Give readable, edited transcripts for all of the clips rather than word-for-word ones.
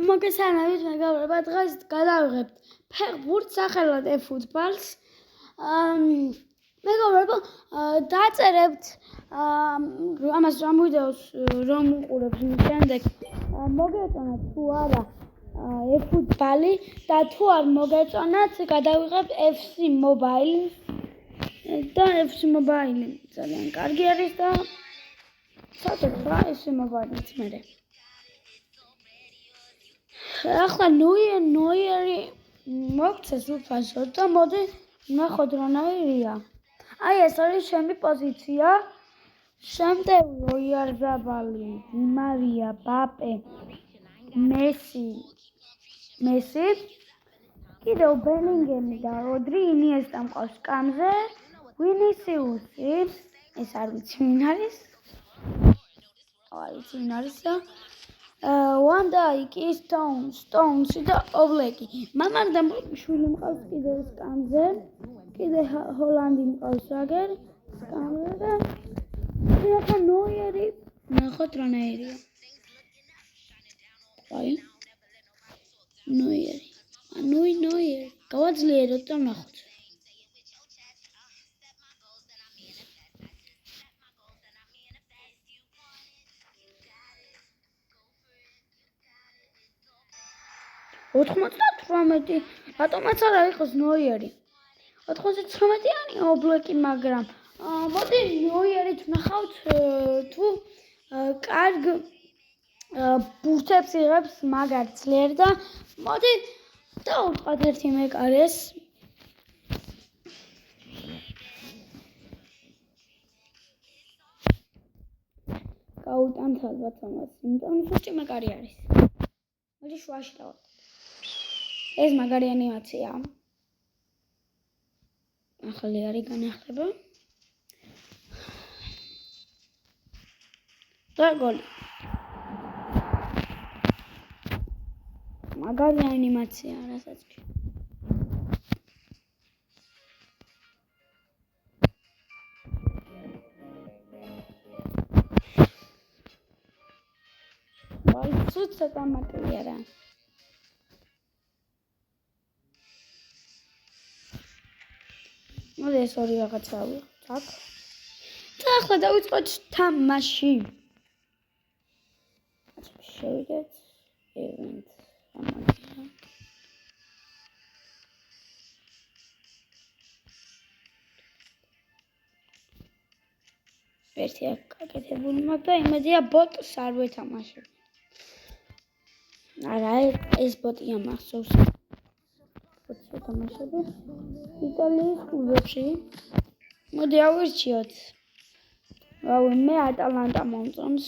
მოგესალმებით, მეგობრებო, დღეს გადავიღებთ ფეხბურთს სახელად eFootball-ს. მეგობრებო, დაწერებთ ამას ამ ვიდეოს რომ უყურებთ შემდეგ მოგეწონათ თუ არა eFootball-ი და თუ არ მოგეწონათ, გადავიღებთ FC Mobile და FC Mobile ძალიან კარგი არის და სადაც რა FC Mobile-იც მერე. ახლა ნოიერი მოგცეს უფასოდ და მოდი ნახოთ რანაირია. აი ეს არის ჩემი პოზიცია. შემდეგ ოიარზაბალი, დი მარია, ბაპე, მესი. კიდევ ბელინგემი და როდრი, ინიესტა მყავს სკამზე, ვინისიუსი, ეს არ ვიცი ვინ არის. Van Dijk, Stones და Obleki. მამარ და შვილი მყავს კიდე სკამზე, კიდე ჰოლანდი მყავს აგერ სკამზე და ახლა ნოიერი ნახოთ რანაირია. აი ნოიერი გავაძლიეროთ და ნახოთ. რატომაც არ იყოს ნოიერი. 99-იანი ობლეკი, მაგრამ მოდი ნოიერით ვნახავთ თუ კარგ ბურთებს იღებს მაგარ ძლიერ და მოდი დავუწყოთ ერთი მეკარეს. გაუტანთ ალბათ ამას, იმიტომ რომ სუსტი მეკარი არის. მოდი შუაში დავარ. ეს მაგარი ანიმაცია. ახალი არის განახლება. და გოლი. მაგარი ანიმაცია, რასაც კი. ვაი, ცუცა დამატებია რა. მოდი ეს ორი რაღაცა ავიღოთ აქ. და ახლა დავიწყოთ თამაში. შევიდეთ event ამაგია. ერთი აქ გაკეთებული მაქვს და იმედია ბოტს არ ვეთამაშებ. არა, ეს ბოტია მახსოვს. ვეთამაშები იტალიის კლუბებში. მოდი ავირჩიოთ. მე ატალანტა მომწონს,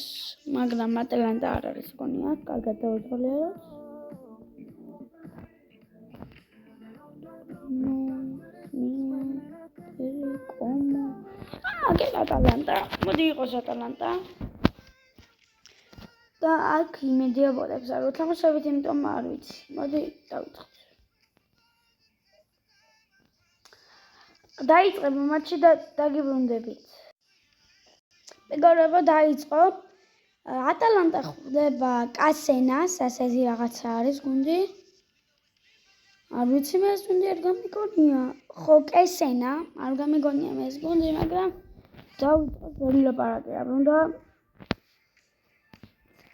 მაგრამ ატალანტა არ არის გონია, კარგად დავეთვალიეროთ. აგერ ატალანტა, მოდი იყოს ატალანტა. და აქ იმედია ბოტებს არ ვეთამაშებით, იმიტომ არ ვიცი. მოდი დავიწყოთ. დაიწყებ მატჩი და დაგიბრუნდებით. მეგობრებო, დაიწყო. ატალანტა ხვდება კასენას, ასეთი რაღაცა არის გუნდი. არ ვიცი მე ეს გუნდი არ გამიგონია. ხო, კესენა, არ გამიგონია მე ეს გუნდი, მაგრამ დავიწყოთ ორი ლაპარაკი, არ უნდა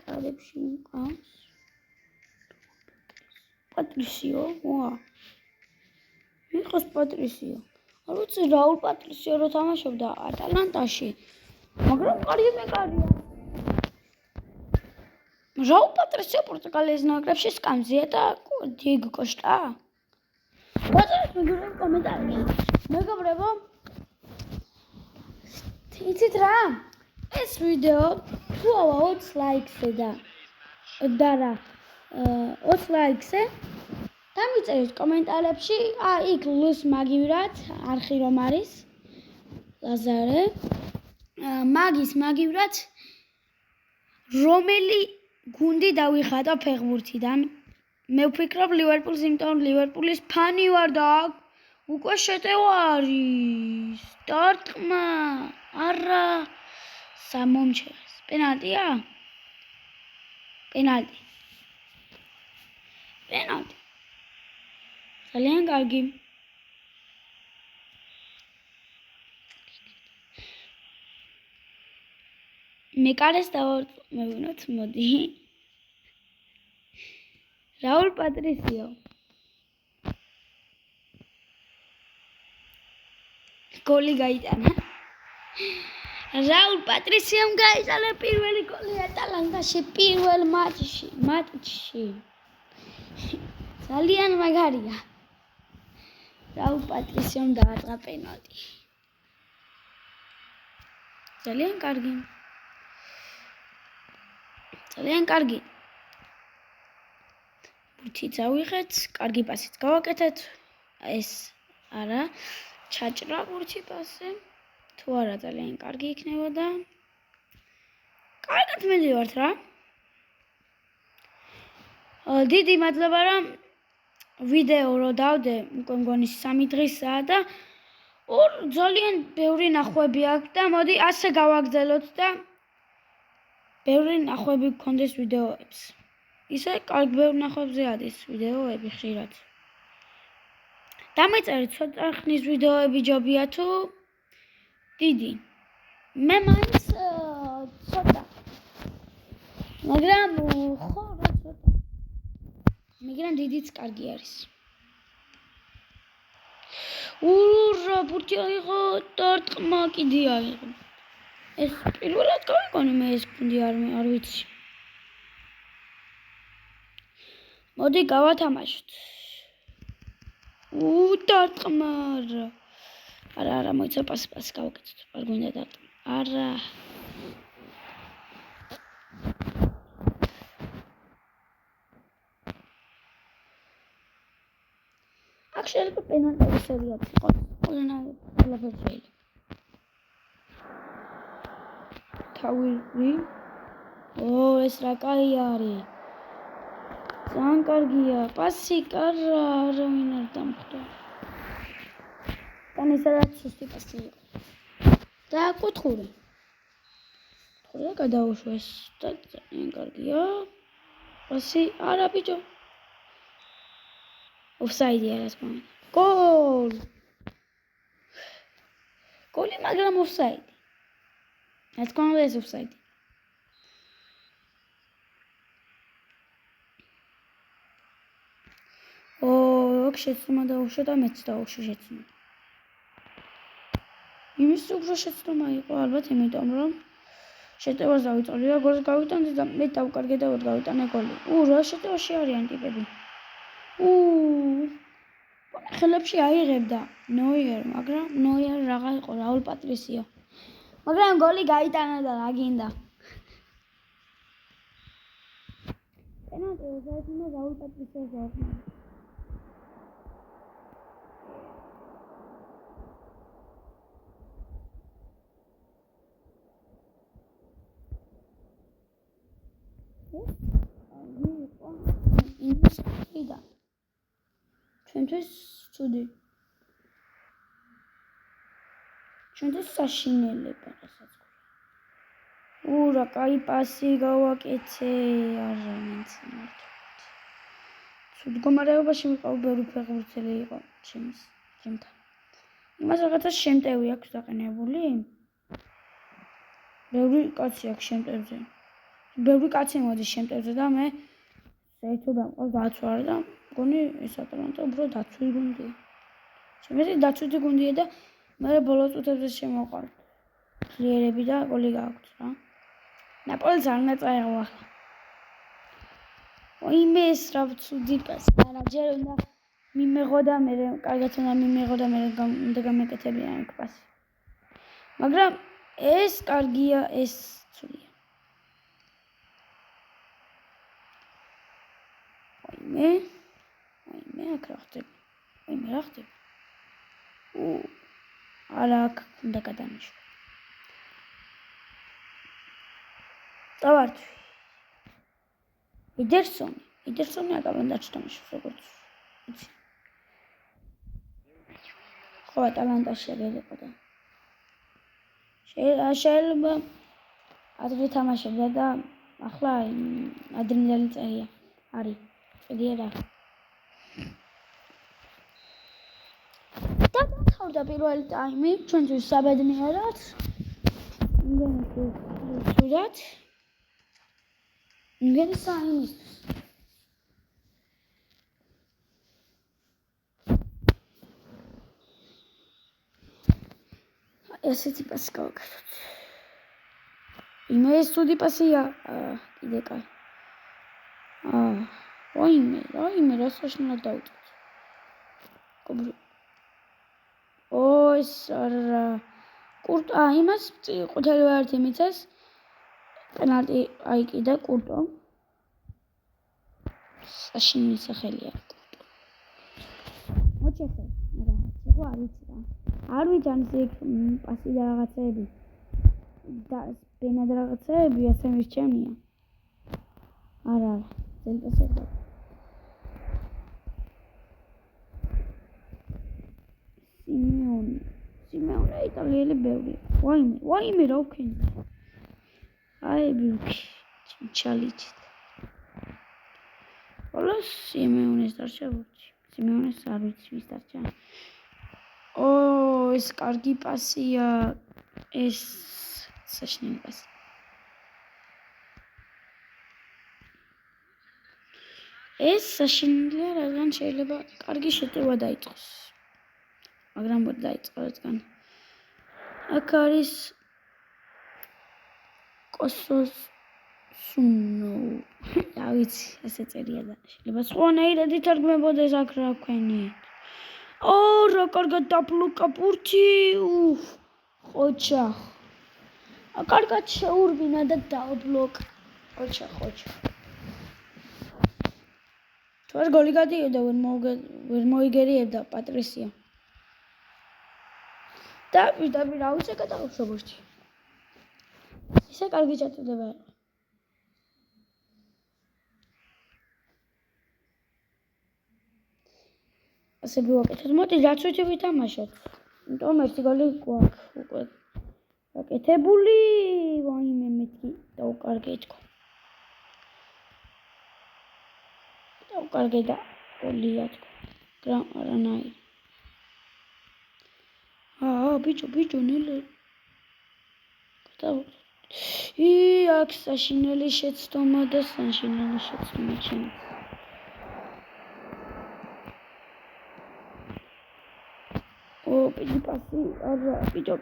კარებში მყავს. პატრისიო, ვა. მიყავს პატრისიო. არ ვიცი რაულ პატრისიო რო თამაშობდა ატალანტაში. მაგრამ კარგი მეკარია. რაულ პატრისიო პორტუგალიის ნაკრებში სკამზია და დიეგო კოშტა. მოწერეთ მეგობრებო კომენტარებში. მეგობრებო, იცით რა? ეს ვიდეო თუ ავა 20 ლაიქზე და რა 20 ლაიქზე დამიწერეთ კომენტარებში, იქ ლუს მაგივრად, არხი რომ არის, ლაზარე, მაგივრად, რომელი გუნდი დავიხატო ფეხბურთიდან. მე ვფიქრობ ლივერპულს, იმიტომ ლივერპულის ფანი ვარ და უკვე შეტევა არის. დარტყმა, არა, სამომჩევას. პენალტია? პენალტი. პენალტი. ძალიან კარგი. მეკარეს დავარწმუნოთ, მოდი. რაულ პატრისიო. გოლი გაიტანა. რაულ პატრისიომ გაიტანა პირველი გოლი ატალანტაში პირველ მატჩში. ძალიან მაგარია. რაულ პატრისიომ დააწყა პენალტი. ძალიან კარგი. ძალიან კარგი. ბურთიც ავიღეთ, კარგი პასიც გავაკეთეთ. ეს არა, ჩაჭრა ბურთი პასზე. თუ არა ძალიან კარგი იქნებოდა. კარგად მედივართ რა. დიდი მადლობა რომ ვიდეო რო დავდე, უკვე მგონი 3 დღისაა და ძალიან ბევრი ნახვები აქვს და მოდი ასე გავაგრძელოთ და ბევრი ნახვები გქონდეს ვიდეოებს. ისე კარგ ბევრ ნახვებზე არის ვიდეოები ხშირად. დამეწერეთ ცოტა ხნის ვიდეოები ჯობია თუ დიდი. მე მაინც ცოტა. მაგრამ ხო რა ცოტა. მაგრამ დიდიც კარგი არის. ურა ბურთი აიღო დარტყმა კიდე აიღო. ეს პირველად გავიგონი მე ეს გუნდი არ ვიცი. მოდი გავათამაშოთ. დარტყმა. არა, მოიცა პასი გავაკეთოთ. არ გვინდა დარტყმა. არა. აქ შეიძლება პენალტის სერიაც იყოს. ყველაფერს შეიძლება. თავი. ეს რა კაი არის. ძალიან კარგია. პასი კარგა, არავინ არ დამხვდა. თან ისედაც სუსტი პასი იყო. და კუთხური. კუთხური გადაუშვა ეს და ძალიან კარგია. პასი არა ბიჭო. ოფსაიდია რა თქმა უნდა. გოლი, მაგრამ ოფსაიდი. რა თქმა უნდა ეს ოფსაიდი. აქ შეცდომა დაუშვა და მეც დაუშვა შეცდომა. იმის უფრო შეცდომა იყო ალბათ, იმიტომ რომ შეტევას დავიწყდი და გოლს გავიტანდი და მე დავკარგე და ვერ გავიტანე გოლი. რა შეტევაში არიან ტიპები. ხელებში აიღებდა ნოიერ, მაგრამ ნოიერ რაღა იყო, რაულ პატრისიო. მაგრამ გოლი გაიტანა და რა გინდა. პენალტი დაიწყო რაულ პატრისიოს დაარტყმა. და ჩვენთვის ცუდი. ჩვენთვის საშინელება რასაც გვქონდა. რა კაი პასი გავაკეთე, არა მეცნიერთ. ცუდ მდგომარეობაში ვიყავ, ბევრი ფეხბურთელი იყო ჩემთან. იმას რაღაცა შემტევი აქვს დაყენებული? ბევრი კაცი აქვს შემტევზე. ბევრი კაცი მოდის შემტევზე და მე საერთოდ ამყავს დაცვა და მგონი ეს ატალანტა უბრალოდ დაცული გუნდია. შემდეგი დაცული გუნდია და მე ბოლო წუთებზე შემოყვარდა. ძლიერები და გოლი გააქვთ რა. ნაპოლეს არ ნაწაიღო ახლა. მე ეს რა ცუდი პასი. არა, ჯერ უნდა მიმეღო და მე კარგად უნდა მიმეღო და მე უნდა გამეკეთებინა იქ პასი. მაგრამ ეს კარგია, ეს ცუდია. მე აქ რა ხდება? მე რა ხდება? არა აქ უნდა გადანიშვა. დავარჩი. იდერსონი ატალანტაში თამაშობს როგორც იცი. ხო ატალანტაში აგერიყო და შეიძლება ადრე თამაშობდა და ახლა ადრინდელი წერია არის. წედია რა. და დამთავრდა პირველი ტაიმი, ჩვენთვის საბედნიეროდ. იმდენად ცუდად. იმდენი საინისტს. ესეთი პასი გავაკეთოთ. იმეს ცუდი პასია, კიდე კაი. რაიმე, რა საშინლად დავუწევთ. ეს არა. კურტა, იმას ყუთელი ვარდი მიცეს. პენალტი აიკიდა კურტომ. საშინელი სახელია კურტო. მოჩეხე, რა, ცეკვა არ ვიცი რა. არ ვიცი ან ეს პასი და რაღაცეები. და პენა და რაღაცეები ასე მისჩემია. არა, ძელპასება. სიმეონე იტალიელი ბევრია. ვაიმე რა ვქენი. აი ბიუქი, ჩიჩალიჩი. ყველას სიმეონეს დარჩა ბურთი. სიმეონეს არ ვიცი ვის დარჩა. ეს კარგი პასია. ეს საშინელი პასი. ეს საშინელია, რადგან შეიძლება კარგი შეტევა დაიწყოს. მაგრამ ვერ დაიწყო რადგან აქ არის კოსოს სუნო. რა ვიცი, ასე წერია და შეიძლება სხვანაირად ითარგმნებოდეს აქ რა ვქენიეთ. რა კარგად დაბლოკა ბურთი. ხოჩა. კარგად შეურბინა და დააბლოკა. ხოჩა. თორე გოლი გადიოდა, ვერ მოიგერიებდა პატრისია. და პირდაპირ აუწე გადააუშვა ბურთი. ისე კარგი ჩატარდება. ასე ვაკეთოთ. მოდი რაც ვიცი ვითამაშოთ. იმიტომ ერთი გოლი გვაქვს უკვე. გაკეთებული. ვაიმე მეთქი დაუკარგე თქო. დაუკარგე და გოლია თქო. რანაირი. ბიჭო, ნელი. აქ საშინელი შეცდომა და საშინელი შეცდომა ჩემი. მიდი პასი, არა, ბიჭო.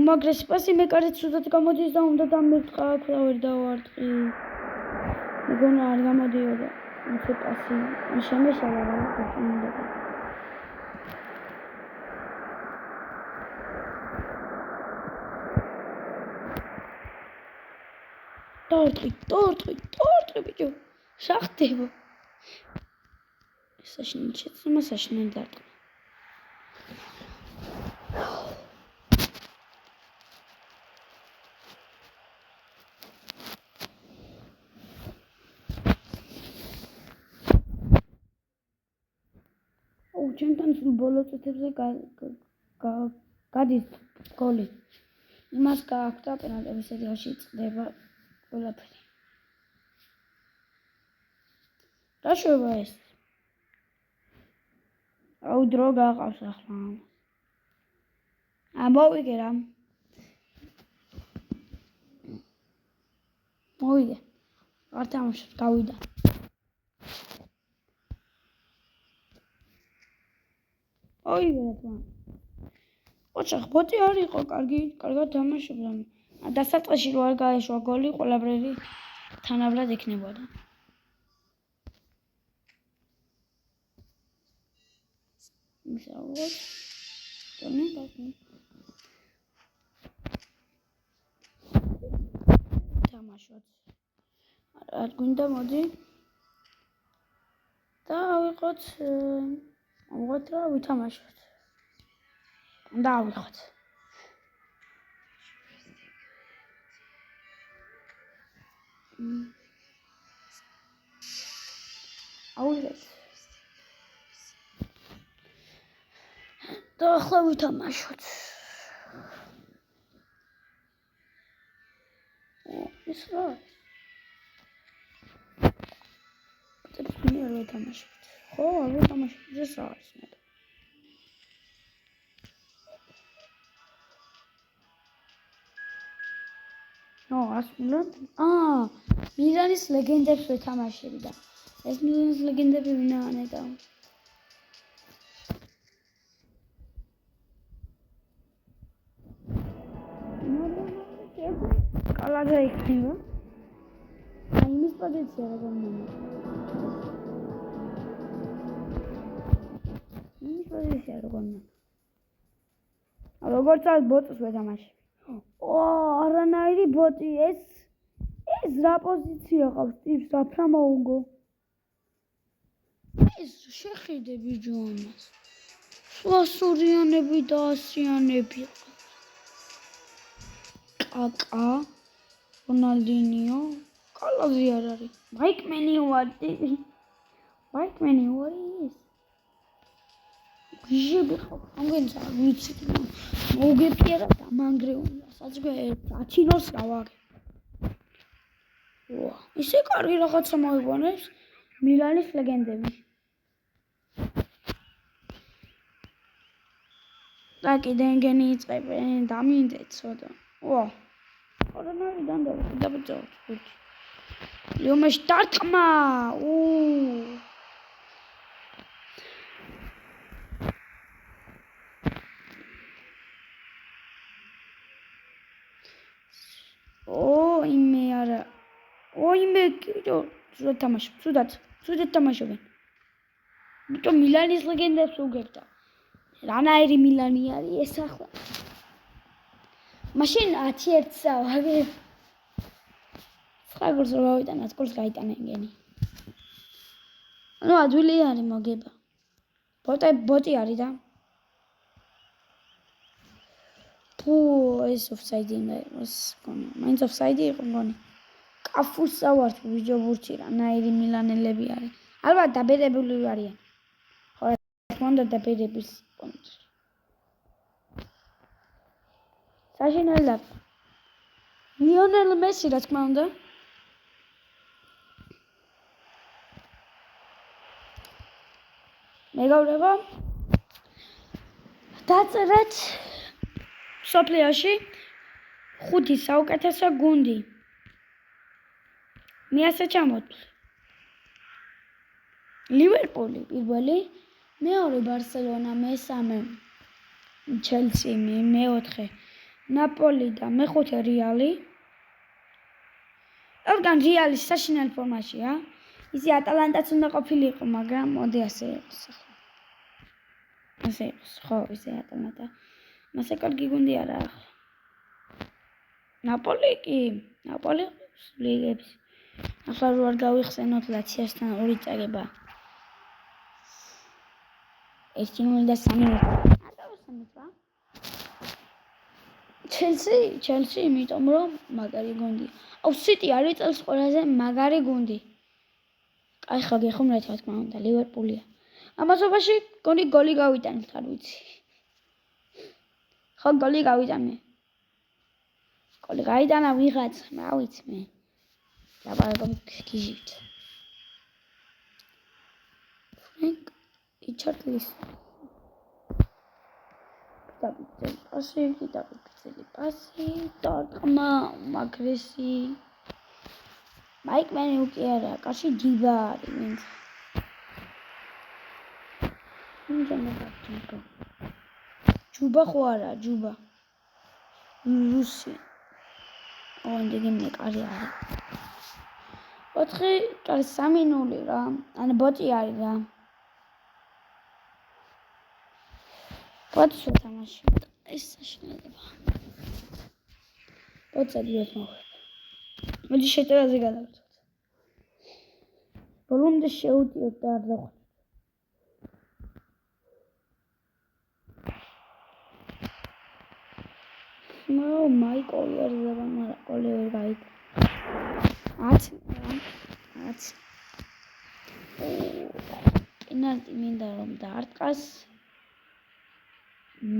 უმაგრესი პასი მე კარეთ ცუდად გამოდის და უნდა დამერტყა, აქ და ვერ დავარტყი. მეგონა არ გამოდიოდა. ეს პასი შემეშალა რა გქონდა. Tortri, ბიჭო. შახტება. საშინელი შეცდომა, საშინელი დარტყმა. ჩემთან სულ ბოლო წუთებზე გადის გოლი. იმას გააქვთ პენალტების სერიაში წყდება ყველაფერი. რა შევა ეს? დრო გააყავს ახლა. მოვიგე რა. მოვიგე. არ თამაშობ, გავიდა. ოჩახ ბოტი არ იყო, კარგად თამაშობდა. დასაწყისში რო არ გაეშვა გოლი, ყველაფერი თანაბრად იქნებოდა. მისაუბროთ. თამაშოთ. არ გვინდა მოდი. და ავიღოთ რა ვითამაშოთ. და ავიღოთ. ავიღეთ. და ახლა ვითამაშოთ. ის რა? მე არ ვეთამაშობთ. ხო, არ ვეთამაშობთ, ეს არის მე. ასმილად. მილანის ლეგენდებს ვეთამაშები და ეს მილანის ლეგენდები ვინაანე და კალადა იქნება. იმის პოზიცია როგორ მომწონს. იმის პოზიცია როგორ მომწონს. როგორც არის ბოტს ვეთამაშები. არანაირი ბოტი ეს რა პოზიცია ყავს ტიპს რა ფრამაუგო. ეს შეხედე ბიჭო ამას. 100-იანები და 100-იანები. კაკა რონალდინიო კალაზი არ არის. მაიკმენი ვარი ეს. გიჟები ხო ამგენცა ვიცი. მოგეპიერა და მანგრეუნდა. საჭმე ათინოს გავაგე. ისე კარგი რაღაცა მოიგონებს მილანის ლეგენდები. და კიდე ენგენი იწყებენ დამინდეთ ცოტა. არანაირი დანდავა დაბრძოლოთ ხუთი. ლიომეშ დარტყმა. იმე არა. იმე კიო ცუდად თამაშობ. ცუდად თამაშობენ. იმიტომ მილანის ლეგენდებს უგებდა. რანაირი მილანი არის ეს ახლა. მაშინ 11-ს ვაგებ. სხაგურს რო გავიტანა, სკოლს გაიტანა ენგენი. ადვილი არის მოგება. ბოტი არის და. ეს ოფსაიდი ის გონი. მაინც ოფსაიდი იყო გონი. კაფუსა ვარ ბიჭო ბურთი რანაირი მილანელები არის. ალბათ დაბედებული არიან. ხო მონდა დაბედების პონტი. საშინელდა. ლიონელ მესი რა თქმა უნდა. მეგობრებო დაწერეთ სოფლიოში 5 საუკეთესო გუნდი. მე ასე ჩამოთვლი. ლივერპული პირველი, მეორე ბარსელონა, მესამე ჩელსი, მეოთხე ნაპოლი და მეხუთე რეალი. ორგან რეალი საშინელ ფორმაშია. ისე ატალანტაც უნდა ყოფილიყო, მაგრამ მოდი ასე იყოს ახლა. ასე იყოს, ხო, ისე ატალანტა. მასე კარგი გუნდი არა ახლა. ნაპოლი ლიგებს. ახლა რო არ გავიხსენოთ ლაციასთან 2 წაგება. 1-0 და 3-0. ატავსამით რა. ჩელსი იმიტომ რომ მაგარი გუნდია. სიტი არის წელს ყველაზე მაგარი გუნდი. აი ხო გეხმართ რა თქმა უნდა ლივერპულია. ამასობაში გოლი გავიტანეთ არ ვიცი. ხო გოლი გავიტანე. გოლი გაიტანა ვიღაც, რა ვიცი მე. დაბალგომ გიჟით. ფრენკ იჩარტლის. დაბიძელი პასი, დარტყმა, მაგრესი. მაიკმენი უკი არა, კაში ჯიბა არის ვინც. ჯუბა ხო არა, ჯუბა. რუსი. ონდიგი მეკარი არის. 3-0 რა. ანუ ბოტი არის რა. ბოტს ვეთამაში. ეს საშინელება. ბოტს ადვილად მოხვდა. მოდი შეტერაზე გადავწყვეტ. ბოლომდე შეუტიოთ და არ დავხვდეთ. მაიკოლი არ ზება, მაგრამ კოლი ვერ გაიგო. 10. პენალტი მინდა რომ დაარტყას.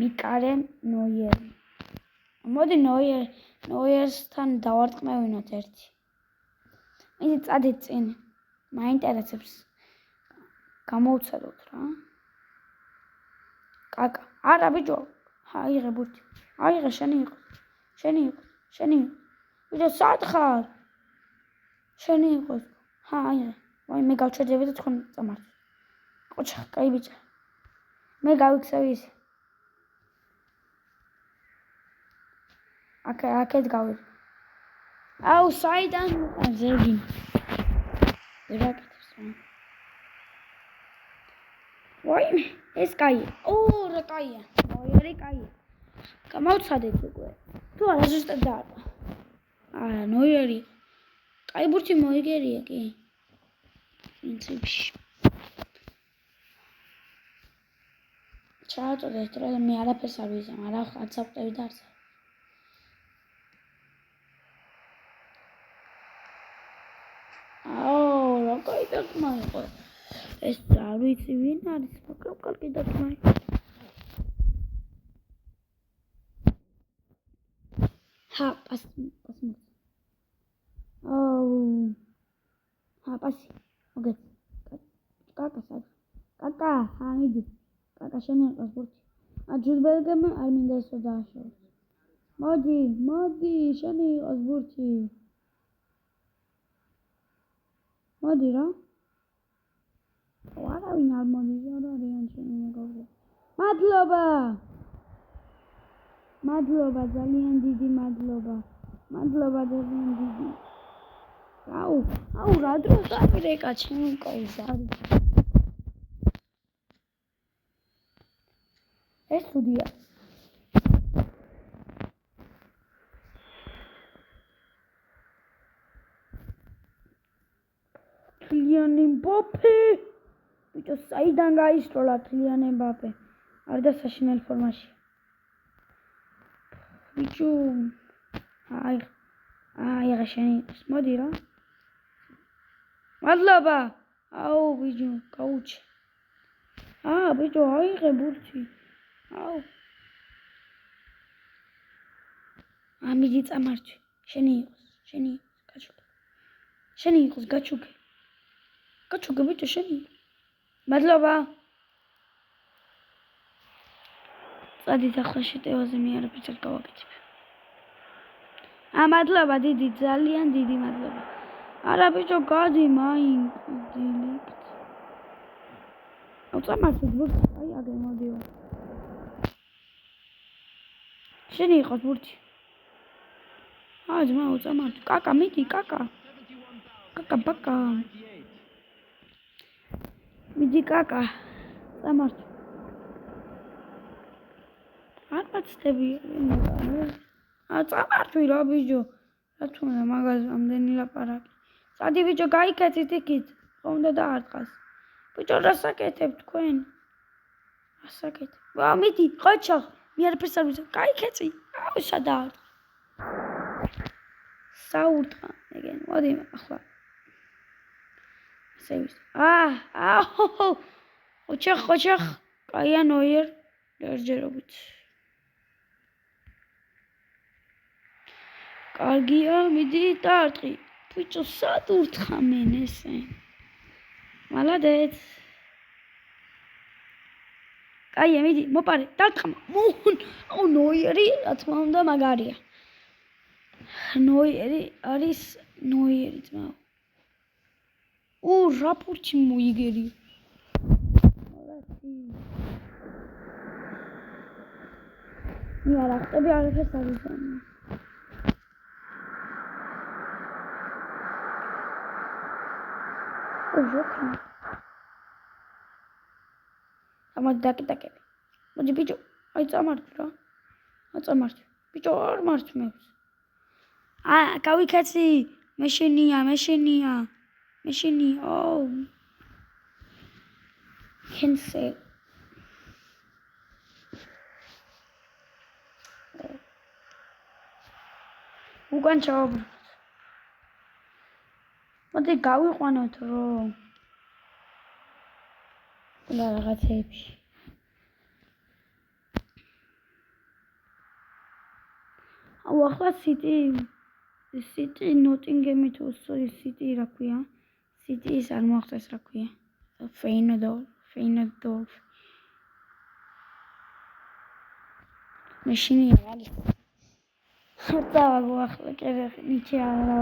მიკარე ნოიერი. მოდი ნოიერსთან დავარტყმევინოთ ერთი. მე წადით წინ. მაინტერესებს. გამოვცადოთ რა. კაკა. არა ბიჭო. აიღე ბურთი. აიღე შენი იყო. ვიდრე სად ხარ? შენი იყოს. აი მე გავჩერდები და თქვენ წამართ. ყოჩა, კაი ბიჭა. მე გავიქცევი ის. აქეთ გავიდე. აუ, საიდან ზერგი. ზერგაკეთებს რა. ვაიმე, ეს კაია. რა კაია. მოიარი კაია. გამოვცადეთ უკვე. თუ არა ზუსტად დაარტყა. არა, ნოიერი. კაი ბურთი მოიგერია კი. პრინციპში. ჩააწოდეთ რა მე არაფერს არ ვიზამ, არც ავყევი და არც. რა კაი დარტყმა იყო. ეს არ ვიცი ვინ არის, მაგრამ კარგი დარტყმა იყო. პასი. პასი. მოგეთ. კაკა სად? კაკა, მიდი. კაკა შენი იყოს ბურთი. ჯულბერგემ არ მინდა ესო დააშოროს. მოდი, შენი იყოს ბურთი. მოდი რა. არავინ არ მოდის, არ არიან შენი მეგობრები. მადლობა, ძალიან დიდი მადლობა. ძალიან დიდი. აუ, რა დრო გამირეკა ჩემი კაიზარი. ეს თუდია. Kylian Mbappé. ბიჭო, საიდან გაისროლა Kylian Mbappé? არ და საშინელ ფორმაში. ბიჭო. რა შენი იყოს. მოდი რა. მადლობა. აუ, ბიჭო, გაუჩი. ბიჭო, აიღე ბურთი. აუ. მიდი წამართვი. შენი იყოს, გაჩუქე. გაჩუქე ბიჭო, შენი. მადლობა. წადით ახლა შეტევაზე მე არაფერს არ გავაკეთებ. მადლობა დიდი, ძალიან დიდი მადლობა. არა ბიჭო, გადი მაინ დილიქთ. წამართვით ბურთი, აგე მოდიო. შენი იყოს ბურთი. ძმაო, წამართვი. კაკა, მიდი, კაკა. კაკა. მიდი კაკა. წამართვი. არ მაცდები. წამართვი რა ბიჭო. რა თქმა მაგას ამდენი ლაპარაკი. წადი ბიჭო, გაიქეცით იქით. ხომ უნდა დაარტყას. ბიჭო, რასაკეთებ თქვენ? რასაკეთებ? მიდი, ყოჩა. მე არაფერს არ ვიცი. გაიქეცი. სადაა. საურტყა. ეგენ, მოდი ახლა. სევის. ყოჩა. კაია ნოიერ. ლერჯერობით. კარგია, მიდი დაარტყი. ბიჭო, სად ურთხა მენ ესე? მალადეთ. კაია, მიდი, მოპარე, დაარტყა. ნოიერი, რა თქმა უნდა, მაგარია. ნოიერი არის ნოიერი ძმაო. რა ბურთი მოიგერი. მე არ ახტები არაფერს არ ვიზამ. ჟოქნა. დაკიდაკები. მოდი ბიჭო, წამართვი რა. წამართვი. ბიჭო, არ მართმევს. გავიქეცი. მე შენია. cancel. უკან ჩავაბრუნოთ. მოდი გავიყვანოთ რო. და რაღაცეებში. ახლა City Nottingham თუ City რა ქვია? City ის არ მოახდეს რა ქვია? Feyenoord. მეშინია არის. წავაგო ახლა კერეხი ნიჩი არა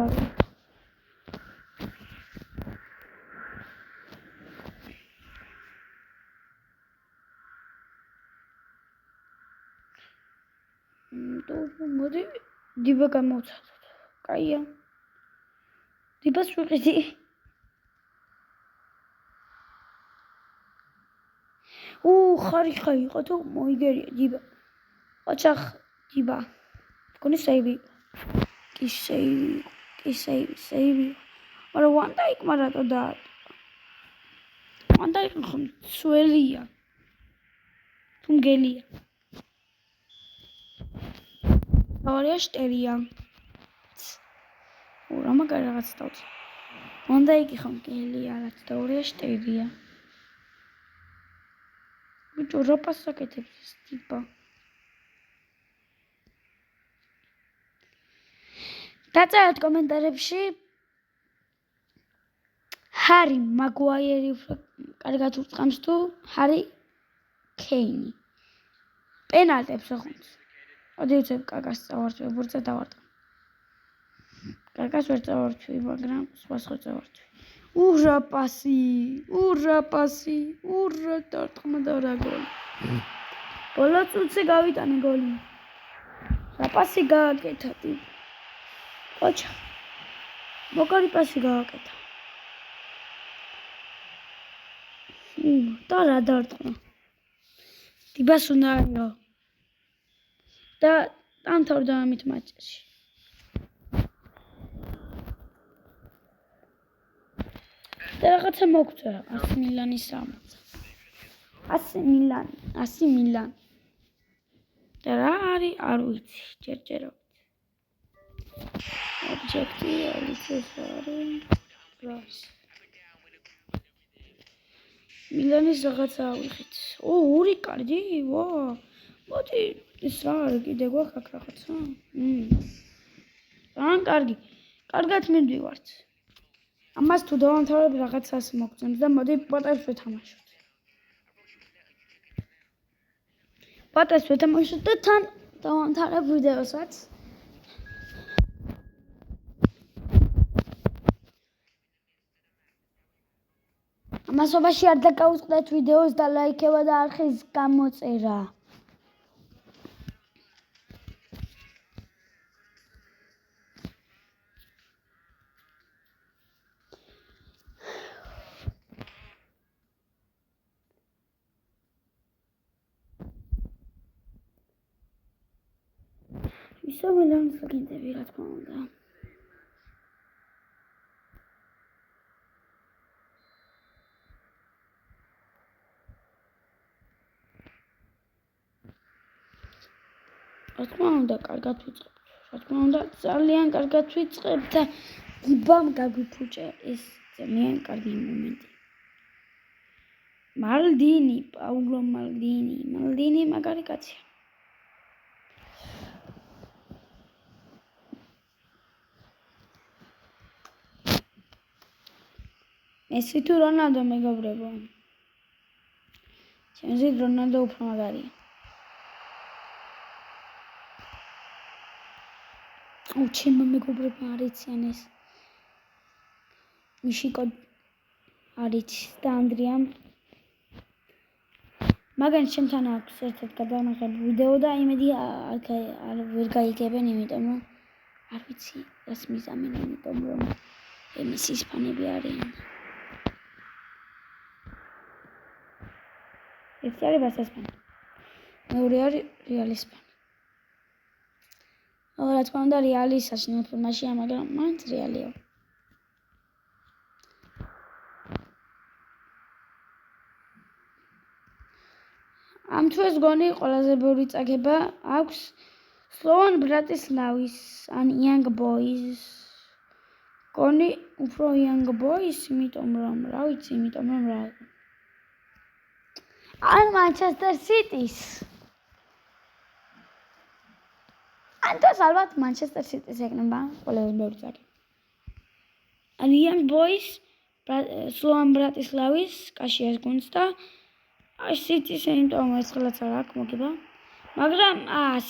მოდი დება გამოვცადოთ. კაია. დებას ვიყიდი. ხარი იყო თუ მოიგერია დება. ოჩახ დება. კონი სეივი. კი სეივი. მაგრამ ვანდაიკ მარატო და ვანდაიკ ხომ სველია. თუ მგელია. ორია შტერია. რა მაგარ რაღაც დავწ. ვანდაიკი ხომ მგელია რაც და ორია შტერია. ბიჭო რა პასაკეთებს ტიპა. დაწერთ კომენტარებში ჰარი მაგუაიერი კარგად ურწყამს თუ ჰარი კეინი. პენალტებს ახონს. ოდი უცებ კაკას წავარჩვე, ბურთზე დავარტყა. კაკას ვერ წავარჩვი, მაგრამ სხვას ხო წავარჩვი. ურა პასი, დარტყმა და რა გოლი. ბოლო წუთზე გავიტანე გოლი. რა პასი გააკეთა ტიპ. ოჩა. მოკალი პასი გააკეთა. და რა დარტყმა. ტიბას უნდა აიღო. და დამთავრდა ამით მატჩი. და რაღაცა მოგწვა 100 მილანის სამაც. 100 მილანი. და რა არის არ ვიცი, ჯერჯერობით. ობიექტი არის რას. მილანის რაღაცა ავიღეთ. ორი კარდი, ვა. მოდი ეს რა არის კიდე გვაქვს აქ რაღაცა? ან კარგი. კარგად მივდივართ. ამას თუ დავამთავრებ რაღაცას მოგწონს და მოდი პოტებს ვეთამაშოთ. პოტებს ვეთამაშოთ და თან დავამთავრებ ვიდეოსაც. ამასობაში არ დაგაუწყდეთ ვიდეოს და ლაიქება და არხის გამოწერა. ისე მილანის ლეგენდები რა თქმა უნდა. რა თქმა უნდა კარგად ვიწყებ. რა თქმა უნდა ძალიან კარგად ვიწყებ და იბამ გაგვიფუჭე ეს ძალიან კარგი მომენტი. პაულო მალდინი მაგარი კაცია. მესი თუ რონალდო მეგობრებო. ჩემზე რონალდო უფრო მაგარია. ჩემო მეგობრებო არიციან ეს. მიშიკო არიც და ანდრიამ. მაგან ჩემთან აქვს ერთად გადავანახებ ვიდეო და იმედი არ ვერ გაიგებენ, იმიტომ რომ არ ვიცი რას მიზამენ, იმიტომ რომ ემისის ფანები არიან. ერთი არის ბარსას ფანი. მეორე არის რეალის ფანი. რა თქმა უნდა რეალის საშინაო ფორმაშია, მაგრამ მაინც რეალია. ამ თვეს გონი ყველაზე ბევრი წაგება აქვს სლოვან ბრატისლავის ან Young Boys. გონი უფრო Young Boys, იმიტომ რომ რა ვიცი, ან Manchester City-ს. ანტოს ალბათ Manchester City-ს ეკნება ყველაზე ბევრი წაგება. ან Young Boys, სლოვან ბრატისლავის კაშიას გუნდს და City-ს იმიტომ ეს ხელაც არ აქვს მოგება. მაგრამ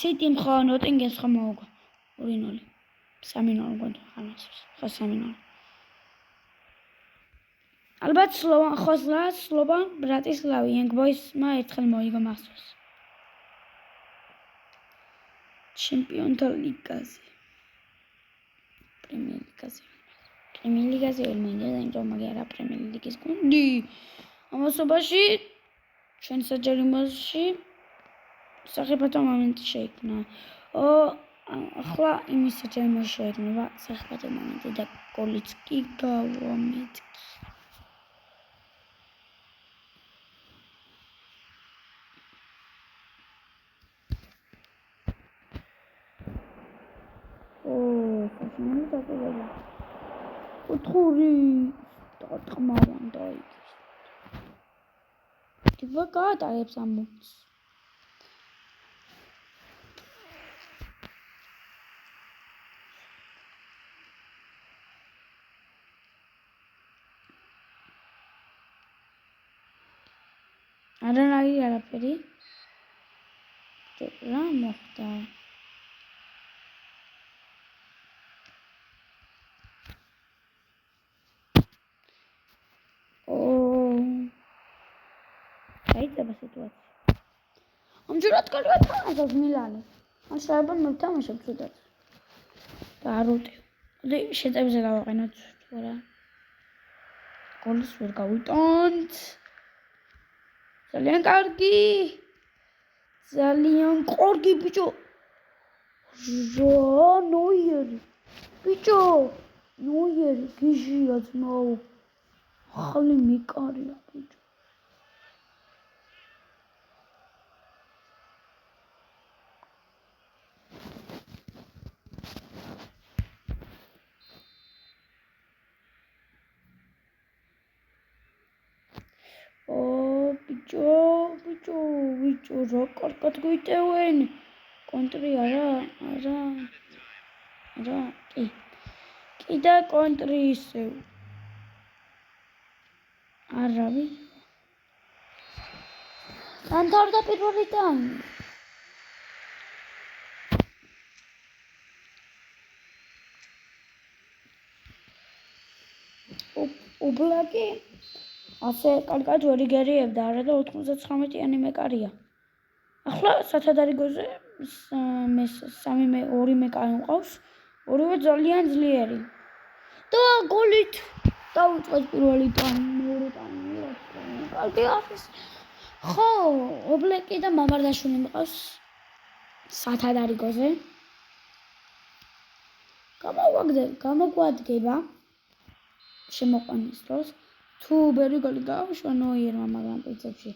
City-მ ხო ნოტინგემს ხო მოუგო. 2-0. 3-0 გვენდა ხანაც. ხო 3-0. ალბათ სლოვან ბრატისლავი Young Boys-მა ერთხელ მოიგო მახსოვს. ჩემპიონთა ლიგაზე. პრემიერ ლიგაზე ვერ მინდა და იმიტომ მაგერა პრემიერ ლიგის გუნდი. ამასობაში ჩვენ საჯარიმოში სახიფათო მომენტი შეიქმნა. ახლა იმის საჯარიმოში შეიქმნება სახიფათო მომენტი და გოლიც კი გავამეტკი. ოთხური დატყმავან დაიგეს. ტიპა გაატარებს ამ მოწს. არაფერი. რა მოხდა? დაიწყება სიტუაცია. ამჯერად კარგი თამაშობს მილანი. ან შეიძლება მე ვთამაშობ ცუდად. და არ უტევ. მოდი შეწევზე გავაყენოთ რა. გოლის ვერ გავიტანთ. ძალიან კარგი ბიჭო. ნოიერი. ბიჭო, ნოიერი გიჟია ძმაო. ახალი მიკარია ბიჭო. ბიჭო, რა კარგად გვიტევენ. კონტრი არა. კი და კონტრი ისევ. არავი. დამთავრდა პირველი ტაიმი. უბლაკი ასე კარგად ვერ იგერიებდა, არა და 99-იანი მეკარია. ახლა სათადარიგოზე 2 მეკარი მყავს, ორივე ძალიან ძლიერი. და გოლით დაუწყეს პირველი ტაიმი, მეორე ტაიმი. კარგი არის. ხო, ობლეკი და მამარდაშვილი მყავს სათადარიგოზე. გამოგვადგება შემოყვანის დროს. თუ ბერი გოლი გაუშვა ნოიერმა, მაგრამ პრინციპში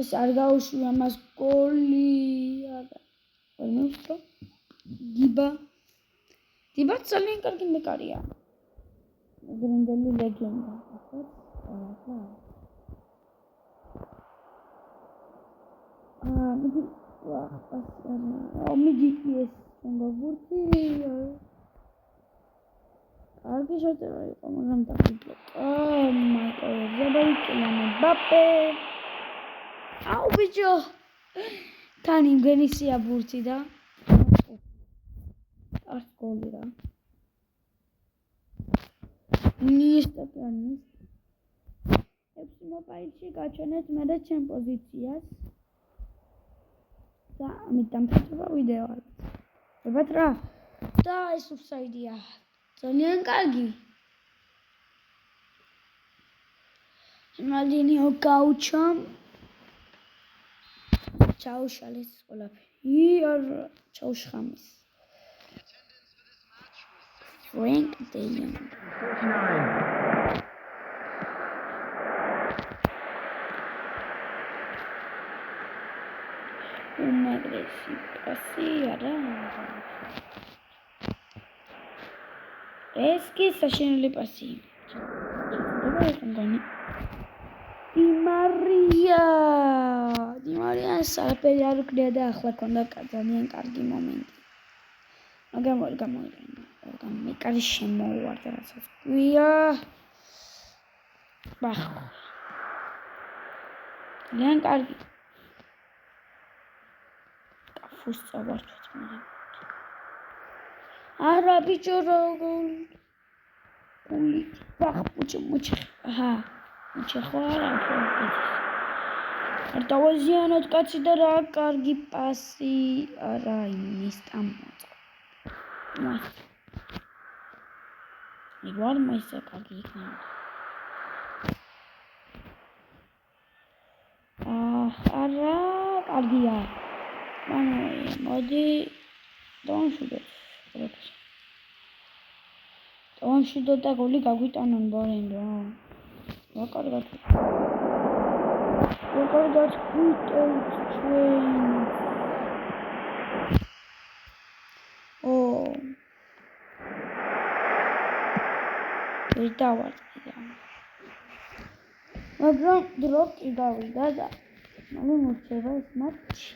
ეს არ გაუშვია მას გოლი. ვერ მივხვდი. იბა ძალიან კარგი მეკარია. გრინდელი ლეგენდა. მიდი ეს გოგურთი. კარგი შეტევა იყო, მაგრამ დაგიბლოკა. მბაპე. აუ ბიჭო. თან იმგენისია ბურთი და არ გოლი რა. ნიესტა პლანის. 6 მობაილში გაჩვენეთ მე ჩემ პოზიციას. და ამით დამთავრდა ვიდეო. ებათ რა. და ეს ოფსაიდია. ძალიან კარგი. მალდინიო გაუჩამ. ჩაუშალეს ყველაფერი. არა, ჩაუშხამეს. Frank De Jong. 49. უმაგრესი პასი არა. ეს კი საშინელი პასი. Di Maria არაფერი არ უკრია და ახლა ქონდა ძალიან კარგი მომენტი. მაგრამ ვერ გამოიყენა. მეკარი შემოუვარდა რასაც გვია. ბახო. ძალიან კარგი. კაფუს წავართვით მაგრამ. არა ბიჭო რა გული მოჩი ხო არა არ დავაზიანოთ კაცი და რა კარგი პასი არა ინესტა მოწყო იგივარ მაისა კარგი იქნება არა კარგია მოდი დავამშვიდოთ და გოლი გაგვიტანონ ბორენ რა კარგად გვიტევთ ჩვენ ეს დავარწია მაგრამ დრო კი გავიდა და მალე მოხდება ეს მატჩი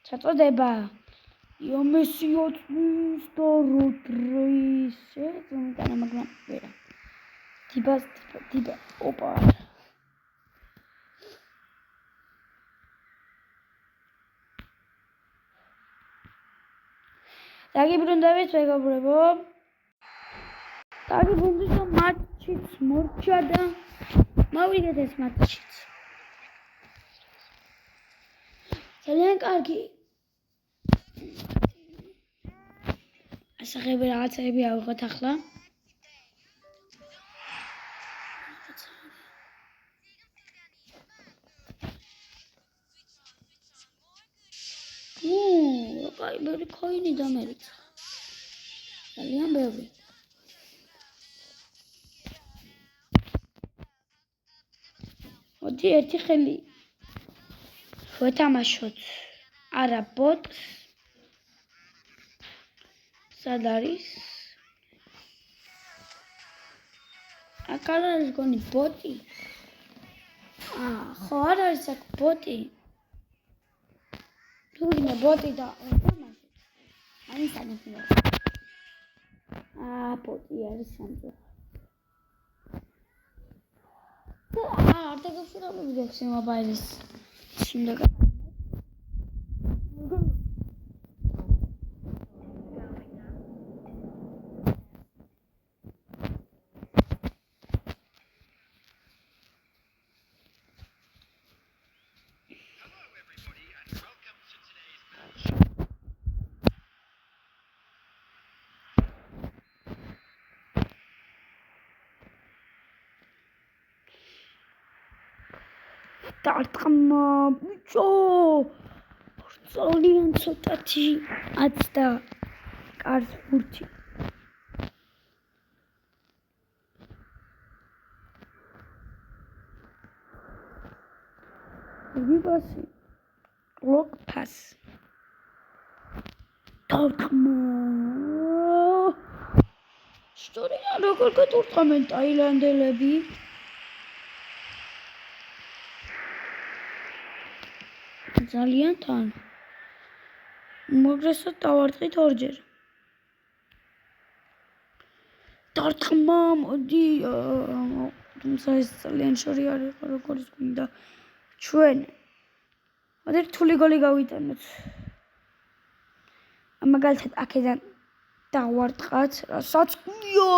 ჩაწოდება იომესი ოცნის და როდრეის ზომიტანა მაგრამ ვერა დიბა ოპა დაგიბრუნდებით მეგობრებო დაგიბრუნდით და მატჩიც მორჩა და მოვიგეთ ეს მატჩიც ძალიან კარგი ასაღები რაღაცები ავიღოთ ახლა კაი ბევრი ქოინი დამერიცა ძალიან ბევრი მოდი ერთი ხელი ვეთამაშოთ არა ბოტს სად არის აქ არ არის გონი ბოტი ხო არ არის აქ ბოტი თურმე ბოტი და ვეთამაშოთ აი საგებია ბოტი არის სამწუხაროდ არ დაგახსოვები დექსი მობაილის შემდეგ დარტყმა ბიჭო ძალიან ცოტათი აცდა კარს ფურთი ვიბასი ლოკ პას დარტყმა ისტორია როგორ გეტურთხამენ ტაილანდელები ძალიან თან მოგრესად დავარტყით ორჯერ დარტყმა მოდი თუმცა ეს ძალიან შორი არ იყო როგორც გვინდა ჩვენ მოდი რთული გოლი გავიტანოთ მაგალითად აქედან დავარტყათ რასაც გვია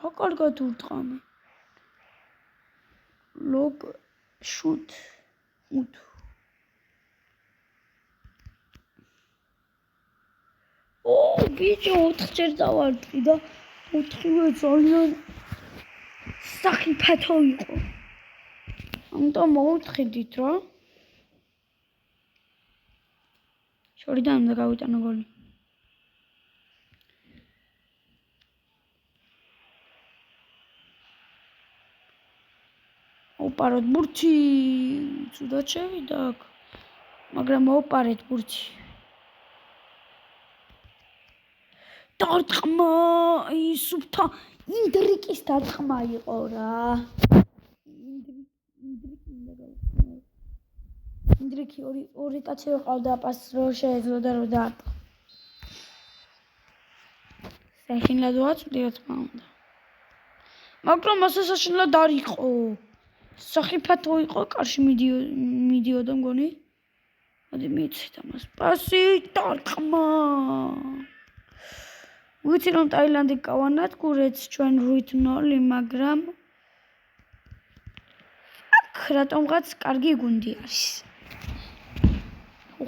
რა კარგად ურტყამე ლოგ შუტ ბიჭო 4 ჯერ დავარტყი და 4-ვე ძალიან სახიფათო იყო ამიტომ მოვუთხიდით რა შორიდან უნდა გავიტანო გოლი მოვპაროთ ბურთი ცუდად შევიდა აქ მაგრამ მოვპარეთ ბურთი დარტყმა ისუფთა ინდრიკის დარტყმა იყო რა ინდრიკი ორი კაცი ყავდა პასს რო შეეძლოდა რომ დაარტყა საშინლად ვაწვდი რა თქმა უნდა მაგრამ ასე საშინლად არ იყო სახიფათო იყო, კარში მიდიოდა მგონი. მოდი მიცით ამას. პასი დარტყმა. ვიცი რომ ტაილანდი გავანადგურეთ ჩვენ 8-0, მაგრამ აქ რატომღაც კარგი გუნდი არის.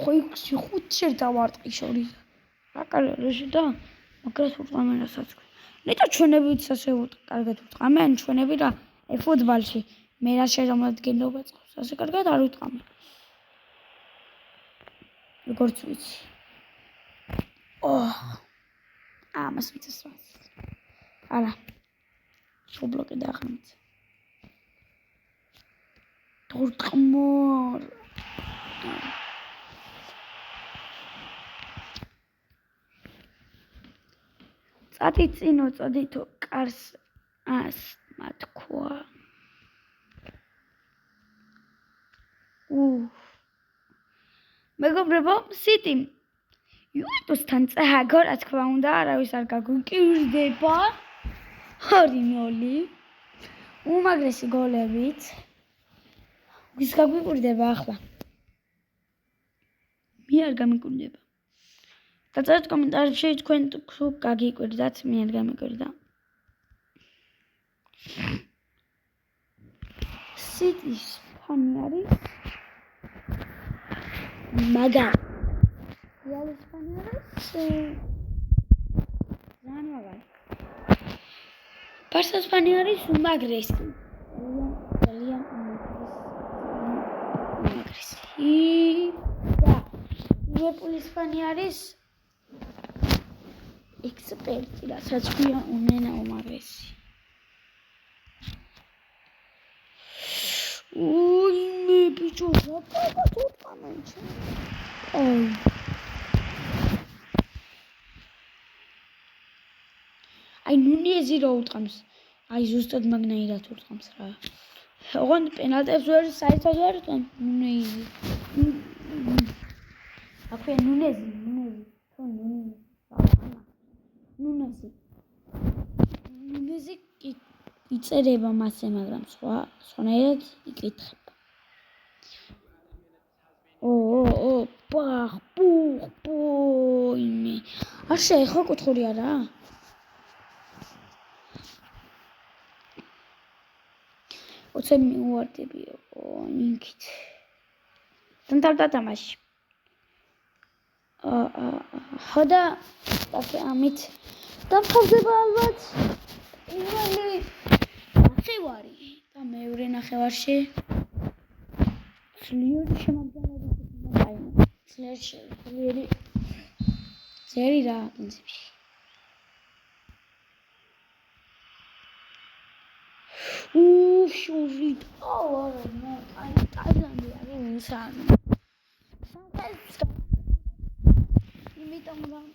ხო 5-5 დავარტყი შორის. რა კარგი და მაგრას ურტყამენ რასაც. ნეტო ჩვენებიც ასე კარგად ურტყამენ, ჩვენები რა ფუტბოლში. მე რა შეძამადგენლობა წავს, ასე კარგად არ ურტყამენ. როგორც ვიცი. ამას მიწესვას. არა. შუბლოკი დაახმით. თურტყმორ. წადი წინო, წადითო კარს ას მათქვა. მეგობრებო, სიტი იუვენტუსთან წააგო, რა თქმა უნდა, არავის არ გაგვიკირდება. 2-0. უმაგრესი გოლებით. ვის გაგვიკირდება ახლა? მე არ გამიკვირდება. დაწერეთ კომენტარებში თქვენ თუ გაგიკვირდათ, მე არ გამიკვირდა. სიტის ფანი არის მაგარი. რეალის ფანი არის ძალიან მაგარი. ბარსას ფანი არის უმაგრესი. ძალიან უმაგრესი. და ლივერპულის ფანი არის ექსპერტი, რასაც ქვია უნენა უმაგრესი. მე ბიჭო, რა კარგად ურტყამენ ჩვენ. აი ნუნიეზი რა ურტყამს. აი ზუსტად მაგნაირად ურტყამს რა. ოღონდ პენალტებს ვერ საერთოდ ვერ ურტყამს ნუნიეზი. აქვე ნუნიეზი. თო ნუნიეზი იწერება მასე, მაგრამ სხვანაირად იკითხება. პახ, პუხ, არ შეეხო კუთხური არა? ოცე მიუვარდებიო, ნინქით. დამთავრდა თამაში. ხოდა ამით დამთავრდება ალბათ პირველი ნახევარი და მეორე ნახევარში ძლიერი შემადგენლობით დაიმოწმა. ძლიერი რა პრინციპში. შურით. არა, ტაილანდი არის ინსანი. იმიტომ რომ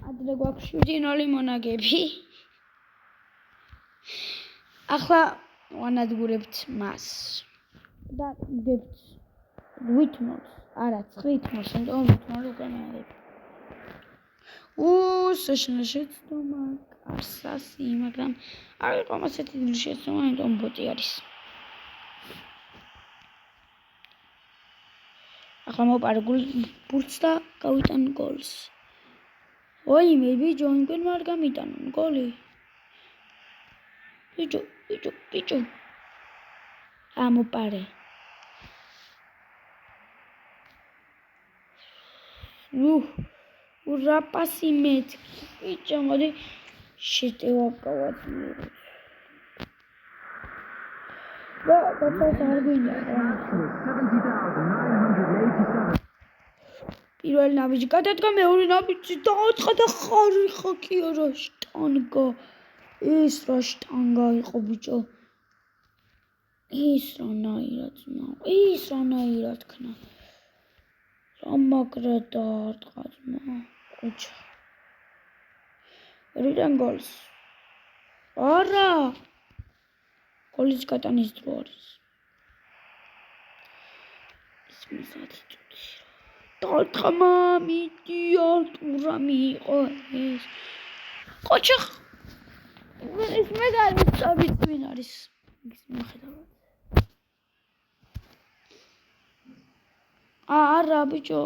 ადრე გვაქვს 7-0 მონაგები. ახლა ვანადგურებთ მას. და იგებთ 8-0, არა 9-0, შემდგომ 8-0 უკვე მონაგები. საშინა შეცდომა, კარსასი, მაგრამ არ იყო ასეთი დიდი შეცდომა, იმიტომ ბოტი არის. ახლა მოვპარე ბურთს და გავიტან გოლს. მე ბიჭო, იმგენმა არ გამიტანონ გოლი. ბიჭო. მოვპარე. რა პასი მეთქი. ბიჭო, მოდი შეტევა გავაძლიერო. და დაწეს არ გვინდა. პირველი ნაბიჯი გადადგა, მეორე ნაბიჯი დააწყა და ხარიხა კი არა შტანგა. ეს რა შტანგა იყო ბიჭო. ის რანაირად ქნა. რა მაგრა დაარტყა ძმა. ოჩა. რიდან გოლს? არა. გოლის გატანის დრო არის. ის მისათი წუთი. დარტყმა მიდია, ტურა მიიღო ეს. ყოჩა. ეს მე და არ ვიცი ვინ არის. ის მიხედავ. არა ბიჭო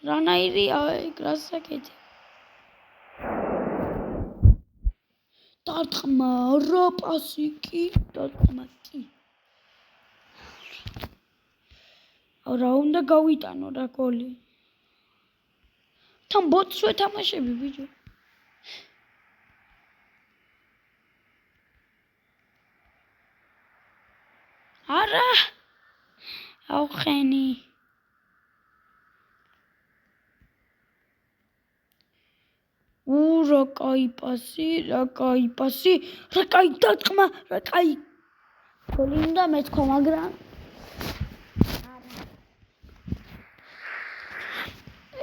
რანაირია ეგ რას საკეთე დარტყმა რა პასი კი დარტყმა კი რა უნდა გავიტანო რა გოლი თან ბოტს ვეთამაშები ბიჭო არა აუხენი რა კაი პასი რა კაი დარტყმა რა კაი გოლი უნდა მეთქვა მაგრამ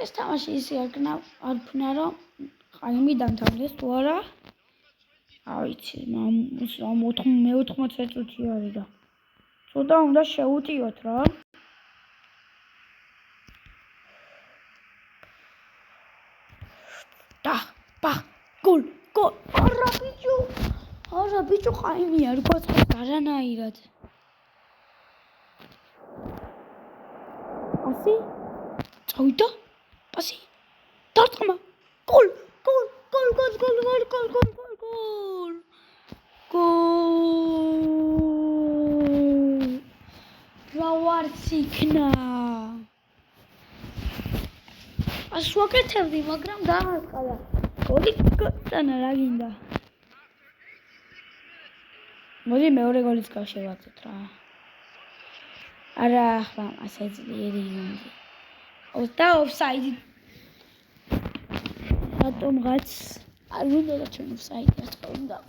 ეს თამაში ისე არ ვქნა რომ ყაიმი დამთავრდეს თუ არა არ ვიცი მე-14 წუთი არის და ცოტა უნდა შევუტიოთ რა და გოლ არა ბიჭო ყაიმი არ გვაწყობს არანაირად პასი წავიდა პასი დარტყმა გოლ რა ვარც იქნა ას ვაკეთებდი მაგრამ დააწყდა გოლი გატანა რა გინდა მოდი მეორე გოლიც გავშევაგდოთ რა არა ახლა ასე ძლიერი უნდა და ოფსაიდი რატომღაც არ უნდა და ჩვენ ოფსაიდი რა თქმა უნდა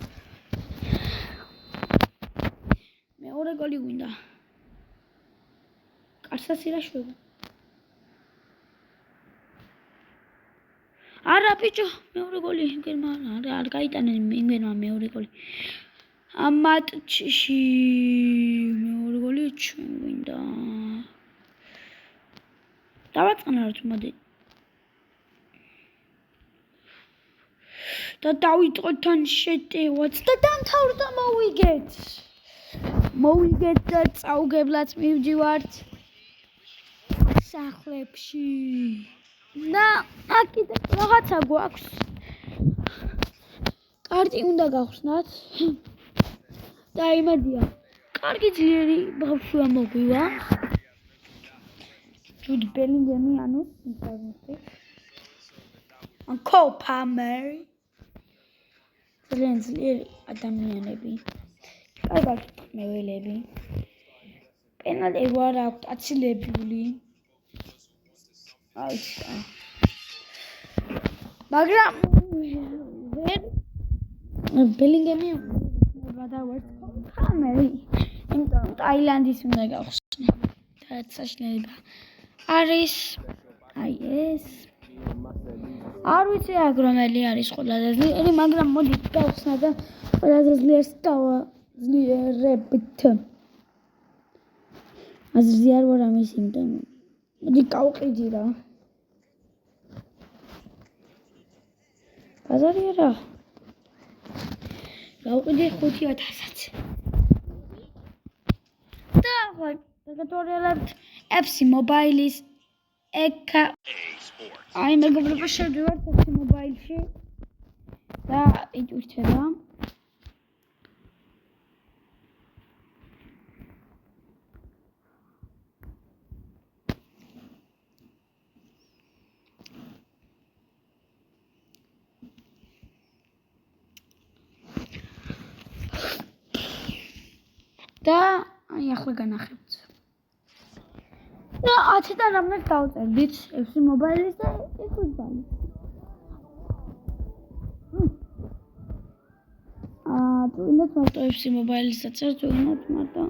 მეორე გოლი გვინდა კარსასირა შვება არა ბიჭო მეორე გოლი გერმანია არ გაიტანენ იმერმა მეორე გოლი ამ მატჩში მეორე გოლი ჩვენ გვინდა დავაწყნაროთ მოდი და დავიწყოთ თან შეტევაც და დამთავრდა მოვიგეთ და წაუგებლად მივდივართ სახლებში და აქ რაღაცა გვაქვს კარტი უნდა გავხსნათ და იმედია კარგი ძლიერი ბავშვია მოგვივა ჯუდ ბელინგემი ანუ ინტერნეტი კოლ პალმერი ძალიან ძლიერი ადამიანები კარგად მეველები პენალტი ვარ აქვთ აცილებული მაგრამ ბელინგემი გადავართ პალმერი იმიტომ ტაილანდის უნდა გავხსნე და საშინელება არის აი ეს არ ვიცი აქ რომელი არის ყველაზე ძლიერი მაგრამ მოდი გავხსნა და ყველაზე ძლიერს დავაძლიერებთ აზრზე არ ვარ ამის იმიტომ მოდი გავყიდი რა ბაზარია რა გავყიდი 5000-ად და გატორიალებ FC მობაილის ეკა აი მეგობრებო შევდივართ FC მობაილში და იტვირთება და აი ახლა განახებთ და 10-დან რამდენად დავწერდით FC მობაილის და ფუტბოლის თუნდაც მარტო FC მობაილის დაწერთ თუნდაც მარტო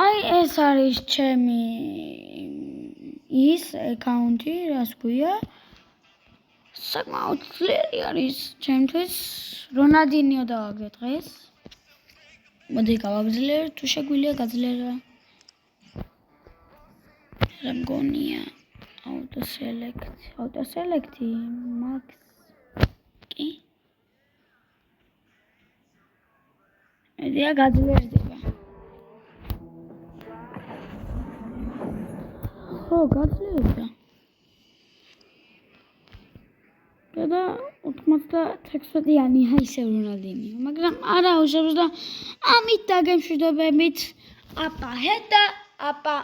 აი ეს არის ჩემი ის აკაუნტი რას გვია საკმაოდ ძლიერი არის ჩემთვის რონალდინიო დავაგდე დღეს მოდი გავაგზავნე თუ შეგვიძლია გაძლიერა რა მგონია აუტოსელექტი მაქს კი მედია გაძლიერდება ხო, გაძლიერდა. და 96-იანი ისე რონალდინიო, მაგრამ არა უშავს და ამით დაგემშვიდობებით აპა ჰედა აპა